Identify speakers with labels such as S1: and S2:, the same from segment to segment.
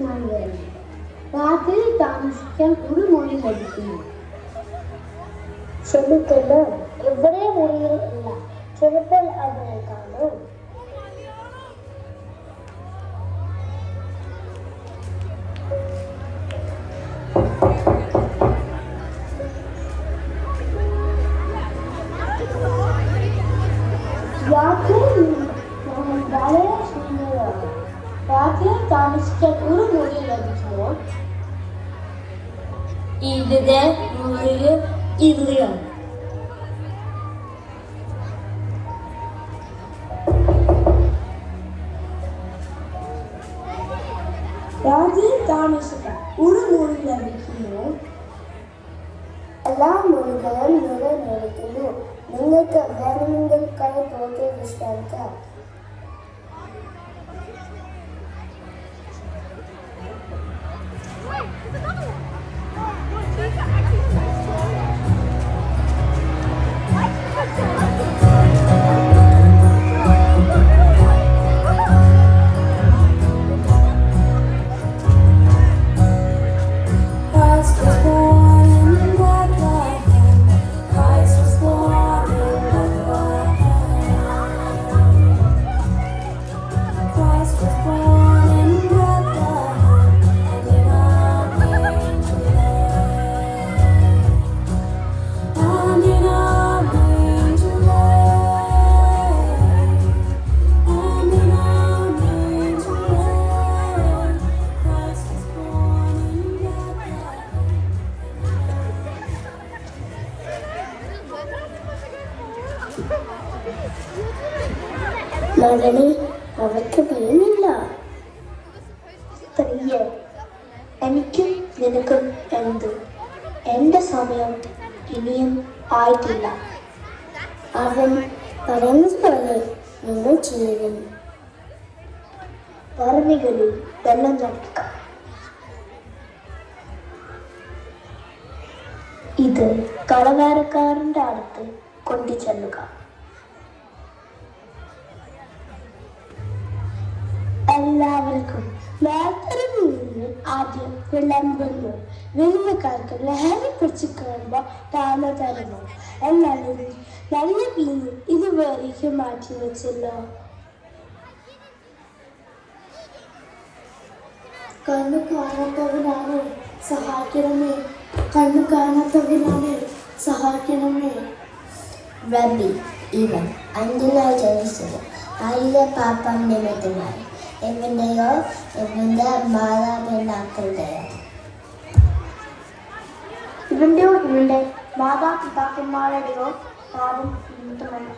S1: ഞാൻ വരുന്നത്. രാത്രി താമസിക്കാൻ ഒരു മുറി ലഭിക്കുന്നു. ക്ഷമിക്കുന്നു, ഇവിടെ മുറിയിൽ ഇല്ല. ചിലപ്പോൾ അതിനെ കാണും. വളരെ സുന്ദരമാണ്. രാത്രി താമസിക്കാൻ ഒരു മുറി ലഭിക്കുമോ? ഇവിടെ മുറിയിൽ ഇല്ല. രാത്രി താമസിക്കാൻ ഒരു മുറി ലഭിക്കുമോ? എല്ലാ മുറികളും നിലനിൽക്കുന്നു. നിങ്ങൾക്ക് വേണമെങ്കിൽ കൈ പോകെ വിശ്രമിക്കാം. മകനെ, അവർക്ക് വീണില്ല. സ്ത്രീയെ, എനിക്കും നിനക്കും എന്ത്? എന്റെ സമയം ഇനിയും ആയിട്ടില്ല. അവൻ പറയുന്നതുപോലെ നിങ്ങൾ ചെയ്യുന്നു. ഭരണികളിൽ വെള്ളം നിറയ്ക്കുക. ഇത് കളകാരക്കാരന്റെ അടുത്ത് കൊണ്ടു ചെല്ലുക. എല്ലാവർക്കും നേരത്തെ ആദ്യം വിളമ്പുന്നു. വിരുന്നുകാർക്ക് ലഹരി പിടിച്ചു കയറുമ്പോൾ താമ തരുന്നു. എല്ലാവരും നല്ല വീഞ്ഞ് ഇതുവരേക്ക് മാറ്റി വെച്ചല്ലോ. കണ്ണു കാണാത്തവനാണ് സഹായിക്കണമേ. കണ്ണു കാണാത്തവനാണ് സഹായിക്കണമേ.
S2: റബ്ബി, ഇവൻ അന്യനായി ജനിച്ചത് ആയിലെ പാപം നിമിത്തമായി. ഇവന്റെയോ ഇവന്റെ മാതാപിതാക്കളുടെയോ
S1: ഇവന്റെ മാതാപിതാക്കന്മാരുടെയോ പാപം നിമിത്തമല്ല.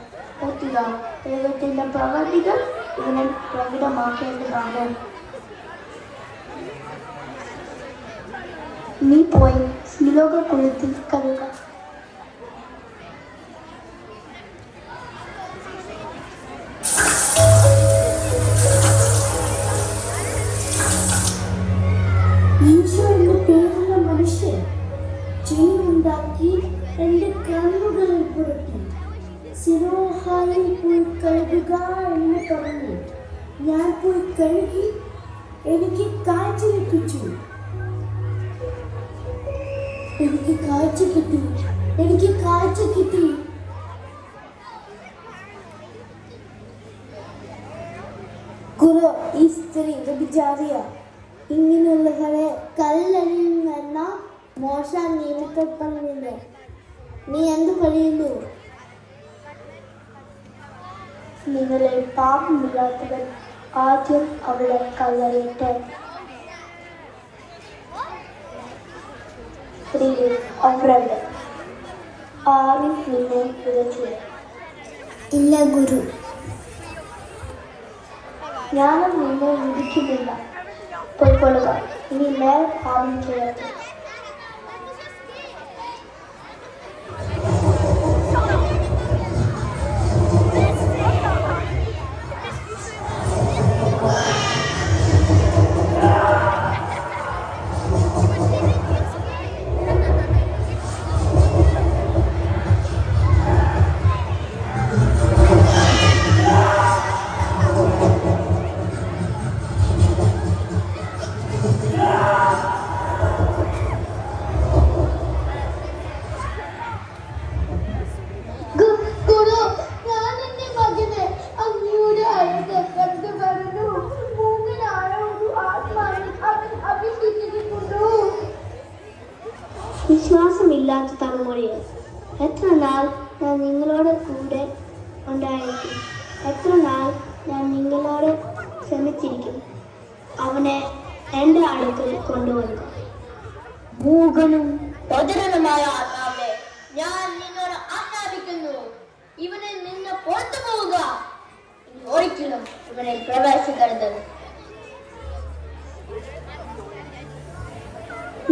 S1: ഓർക്കുക, ദൈവത്തിന്റെ പ്രവൃത്തികൾ ഇവനെ പ്രകടമാക്കേണ്ടതാണ്. നീ പോയി സ്ത്രീലോക കുളത്തിൽ കഴുക.
S3: ഈശോ എന്ന പേരുള്ള മനുഷ്യൻ ചെളിയുണ്ടാക്കി എന്റെ കണ്ണുകളിൽ പുരട്ടി. സിലോഹായിൽ പോയി കഴുകുക എന്ന് പറഞ്ഞു. ഞാൻ പോയി കഴുകി. എനിക്ക് കാഴ്ച ലഭിച്ചു. എനിക്ക് കാഴ്ച കിട്ടി. ഗുരു, ഈ സ്ത്രീ വ്യഭിചാരിയ. ഇങ്ങനെയുള്ളവരെ കല്ലെറിയുമെന്ന മോശ നിയമത്തിൽ പറഞ്ഞില്ലേ? നീ എന്ത് പറയുന്നു?
S1: നിങ്ങളെ പാപമില്ലാത്തവൻ ആദ്യം അവളെ കല്ലെറിയട്ടെ. സ്ത്രീയെ, അവരുടെ ആരും നിന്നെ വിതച്ചില്ല.
S2: ഇല്ല ഗുരു,
S1: ഞാനും നിന്നെ വിധിക്കുന്നില്ല. പൊയ്ക്കൊള്ളുക. ഇനി മേൽ പാപം ചെയ്യരുത്. വിശ്വാസമില്ലാത്ത തലമുറയെ എത്ര നാൾ ഞാൻ നിങ്ങളോട് കൂടെ ഉണ്ടായിരിക്കും? എത്ര നാൾ ഞാൻ നിങ്ങളോട് ക്ഷമിച്ചിരിക്കും? അവനെ എൻ്റെ അടുക്കൽ കൊണ്ടുവരിക. മൂകനും പ്രചരണമായ ആത്മാവെ, ഞാൻ നിന്നോട് ആജ്ഞാപിക്കുന്നു, ഇവനിൽ നിന്ന് പുറത്തു പോവുക. ഇനി ഒരിക്കലും ഇവനെ പ്രവേശിക്കരുത്.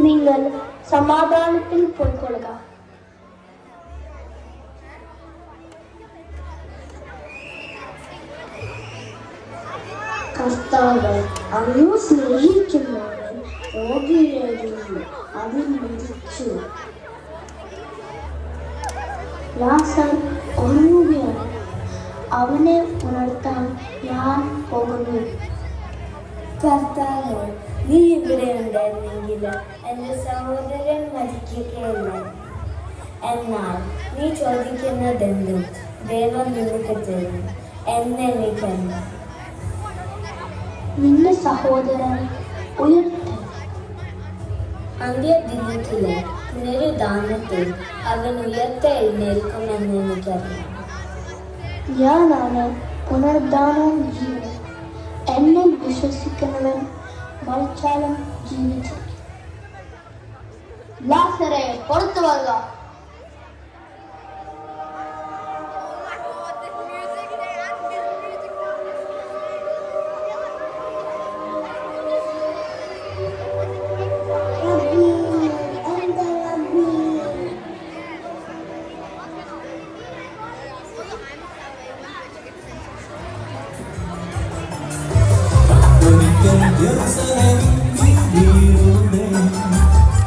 S1: നിങ്ങൾ സമാധാനത്തിൽ പോയിക്കൊള്ളുക. കർത്താവ് അങ്ങ് സ്നേഹിക്കുന്നവൻ രോഗിയായിരുന്നു, അവൻ മരിച്ചു. ലാസർ ഉറങ്ങുകയാണ്, അവനെ ഉണർത്താൻ ഞാൻ പോകുന്നു.
S2: കർത്താവ്, നീ ഇവിടെ ഉണ്ടായിരുന്നെങ്കിൽ എൻ്റെ സഹോദരൻ മരിക്കുകയില്ല. എന്നാൽ നീ ചോദിക്കുന്നതെന്തും ദൈവം നിനക്ക് തരും എന്നെനിക്കല്ല.
S1: നിന്റെ സഹോദരൻ ഉയർത്തി.
S2: അന്ത്യദിനത്തിലെ പുനരുദ്ധാനത്തിൽ അവൻ ഉയർത്തെഴുന്നേൽക്കുമെന്ന് എനിക്കറിയാം.
S1: ഞാനാണ് പുനരുദ്ധാനവും ജീവനും. എന്നിൽ വിശ്വസിക്കുന്നവൻ മരിച്ചാലും ജീവിച്ചിരിക്കും. ലാസറേ, പുറത്തു വരിക.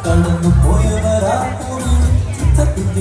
S4: കടന്നു പോയവരാ തപ്പിച്ചു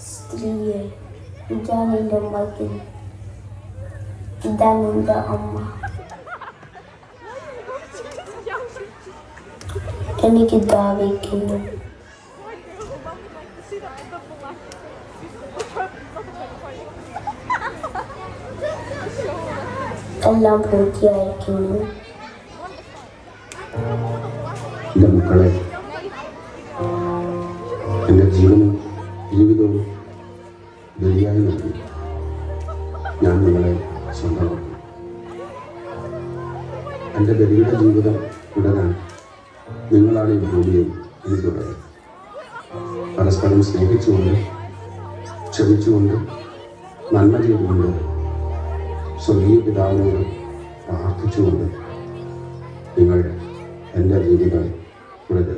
S2: സ്ത്രീയെ, ഇതാണ് എൻ്റെ മകൻ, ഇതാണ് എൻ്റെ അമ്മ. എനിക്ക് ദാഹിക്കുന്നു. എല്ലാം പൂർത്തിയായിരിക്കുന്നു.
S5: എൻ്റെ മക്കളെ, എൻ്റെ ജീവിതവും ബലിയായി നൽകി ഞാൻ നിങ്ങളെ സ്വന്തമാക്കി. എൻ്റെ ബലിയുടെ ജീവിതം തുടരാൻ നിങ്ങളാണ് ഈ ഭൂമിയിൽ എനിക്കുള്ളത്. പരസ്പരം സ്നേഹിച്ചുകൊണ്ട്, ക്ഷമിച്ചുകൊണ്ട്, നന്മ ചെയ്തുകൊണ്ട്, സ്വർഗീയ പിതാവിനോട് പ്രാർത്ഥിച്ചുകൊണ്ട് നിങ്ങൾ എൻ്റെ ജീവിതം തുടരുക.